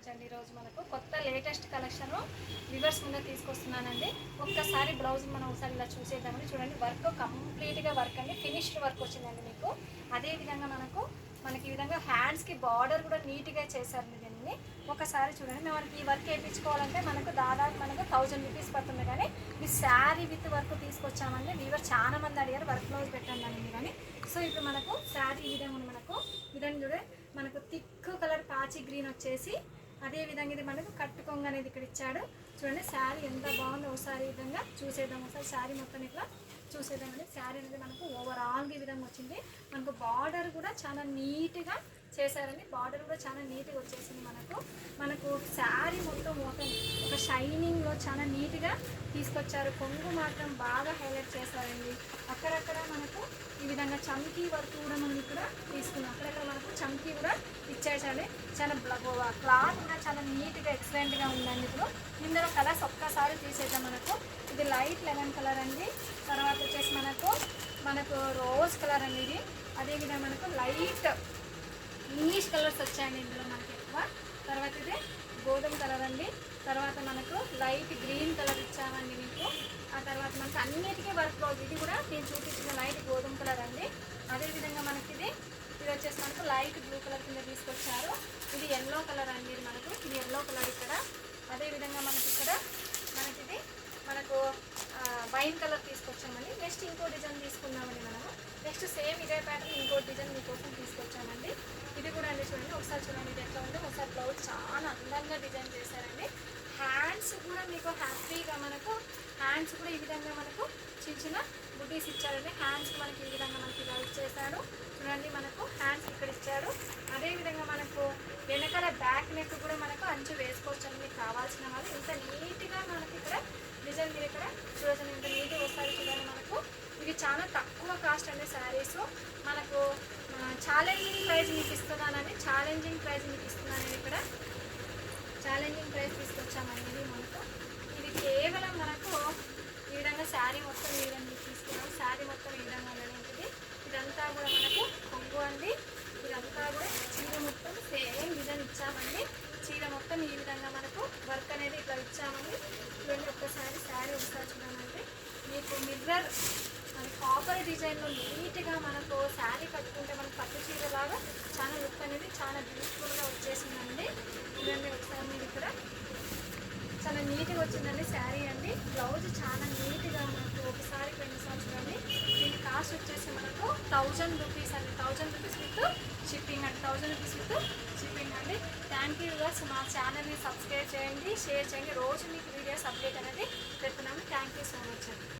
Branch అండి. ఈరోజు మనకు కొత్త లేటెస్ట్ కలెక్షన్ వివర్స్ ముందు తీసుకొస్తున్నానండి. ఒక్కసారి బ్లౌజ్ మనం ఒకసారి ఇలా చూసేద్దామండి. చూడండి, వర్క్ కంప్లీట్గా వర్క్ అండి, ఫినిష్డ్ వర్క్ వచ్చిందండి మీకు. అదేవిధంగా మనకి ఈ విధంగా హ్యాండ్స్కి బార్డర్ కూడా నీట్గా చేశారండి. దీన్ని ఒకసారి చూడండి. మనకి ఈ వర్క్ వేయించుకోవాలంటే మనకు దాదాపు 1000 రూపీస్ పడుతుంది. కానీ ఈ శారీ విత్ వర్క్ తీసుకొచ్చామండి. వీవర్ చాలా మంది అడిగారు వర్క్ బ్లౌజ్ పెట్టండి కానీ. సో ఇప్పుడు మనకు శారీ ఈ విధంగా చూడండి, మనకు థిక్ కలర్ పాచి గ్రీన్ వచ్చేసి, అదే విధంగా ఇది మనకు కట్టుకొంగ అనేది ఇక్కడ ఇచ్చాడు. చూడండి శారీ ఎంత బాగుందో ఒకసారి ఈ విధంగా చూసేద్దాం. ఒకసారి శారీ మొత్తం ఇట్లా చూసేద్దామండి. శారీ అనేది మనకు ఓవరాల్ ఈ విధంగా వచ్చింది. మనకు బార్డర్ కూడా చాలా నీట్గా చేశారండి. బార్డర్ కూడా చాలా నీట్గా వచ్చేసింది. మనకు శారీ మొత్తం ఒక షైనింగ్లో చాలా నీట్గా తీసుకొచ్చారు. కొంగు మాత్రం బాగా హైలైట్ చేశారండి. అక్కడక్కడ మనకు ఈ విధంగా చమ్కీ వర్క్ కూడా మనం ఇక్కడ తీసుకున్నాం. అక్కడక్కడ మనకు చమ్కీ కూడా ఇచ్చేసండి. చాలా క్లాత్ కూడా చాలా నీట్గా ఎక్సలెంట్గా ఉందండి. ఇప్పుడు ఇందులో కలర్స్ ఒక్కసారి తీసేద్దాం. ఇది లైట్ లెమన్ కలర్ అండి. తర్వాత వచ్చేసి మనకు రోజ్ కలర్ అండి ఇది. అదేవిధంగా మనకు లైట్ ఇంగ్లీష్ కలర్స్ వచ్చాయండి ఇందులో మనకి ఎక్కువ. తర్వాత ఇది గోధుమ కలర్ అండి. తర్వాత మనకు లైట్ గ్రీన్ కలర్ ఇచ్చామండి మీకు. ఆ తర్వాత మనకు అన్నిటికీ వర్క్ బ్లౌజ్. ఇది కూడా నేను చూపించిన లైట్ గోధుమ కలర్ అండి. అదేవిధంగా ఇది వచ్చేసి మనకు లైట్ బ్లూ కలర్ కింద తీసుకొచ్చారు. ఇది ఎల్లో కలర్ అండి. ఇది ఎల్లో కలర్ ఇక్కడ. అదేవిధంగా మనకు వైన్ కలర్ తీసుకొచ్చామండి. నెక్స్ట్ ఇంకో డిజైన్ తీసుకున్నామండి మనము. నెక్స్ట్ సేమ్ ఇదే ప్యాటర్న్ ఇంకో డిజైన్ మీకోసం తీసుకొచ్చామండి. ఇది కూడా అండి చూడండి, ఒకసారి చూడండి ఇది ఎట్లా ఉందో. ఒకసారి బ్లౌజ్ చాలా అందంగా డిజైన్ చేశారండి. హ్యాండ్స్ కూడా మీకు హ్యాపీగా హ్యాండ్స్ కూడా ఈ విధంగా చిన్న చిన్న బుటీస్ ఇచ్చారండి. హ్యాండ్స్ మనకి ఈ విధంగా ఇలా ఇచ్చేసాడు. చూడండి, హ్యాండ్స్ ఇక్కడ ఇచ్చాడు. అదేవిధంగా వెనకాల బ్యాక్ నెక్ కూడా అంచు వేసుకోవచ్చు. మీకు కావాల్సిన వాళ్ళు ఇంత నీట్గా ఇక్కడ డిజైన్ మీరు ఇక్కడ చూడండి, ఇంత నీట్గా వస్తారు చూడండి. ఇవి చాలా తక్కువ కాస్ట్ అండి శారీస్. ఛాలెంజింగ్ ప్రైస్ మీకు ఇస్తున్నానండి. ఛాలెంజింగ్ ప్రైస్ ఇక్కడ ఛాలెంజింగ్ ప్రైస్ తీసుకొచ్చామండి. ఇది కేవలం ఈ విధంగా శారీ మొత్తం ఈ విధంగా తీసుకున్నాం. శారీ మొత్తం ఈ విధంగా ఉంటుంది. ఇదంతా కూడా కొంగు అండి. ఇదంతా కూడా చీర మొత్తం సేమ్ డిజైన్ ఇచ్చామండి. చీర మొత్తం ఈ విధంగా వర్క్ అనేది ఇట్లా ఇచ్చామండి. చూడండి, ఒక్కసారి శారీ ఒకసారి చూడాలంటే మీకు మిర్రర్ కాపర్ డిజైన్లో నీట్గా శారీ కట్టుకుంటే పట్టు చీరలాగా చాలా లుక్ అనేది చాలా బ్యూటిఫుల్గా వచ్చేసిందండి. చూడండి ఒకసారి మీరు ఇక్కడ చాలా నీట్గా వచ్చిందండి శారీ అండి. బ్లౌజ్ చాలా నీట్గా ఒకసారి 2 చూడండి. దీని కాస్ట్ వచ్చేసి 1000 రూపీస్ అండి. 1000 రూపీస్ విత్ షిప్పింగ్ అండి. 1000 రూపీస్ విత్ షిప్పింగ్ అండి. Thank you guys. మా ఛానల్ని సబ్స్క్రైబ్ చేయండి, షేర్ చేయండి. రోజు మీకు వీడియోస్ అప్డేట్ అనేది పెడుతున్నాను. థ్యాంక్ యూ సో మచ్ అండి.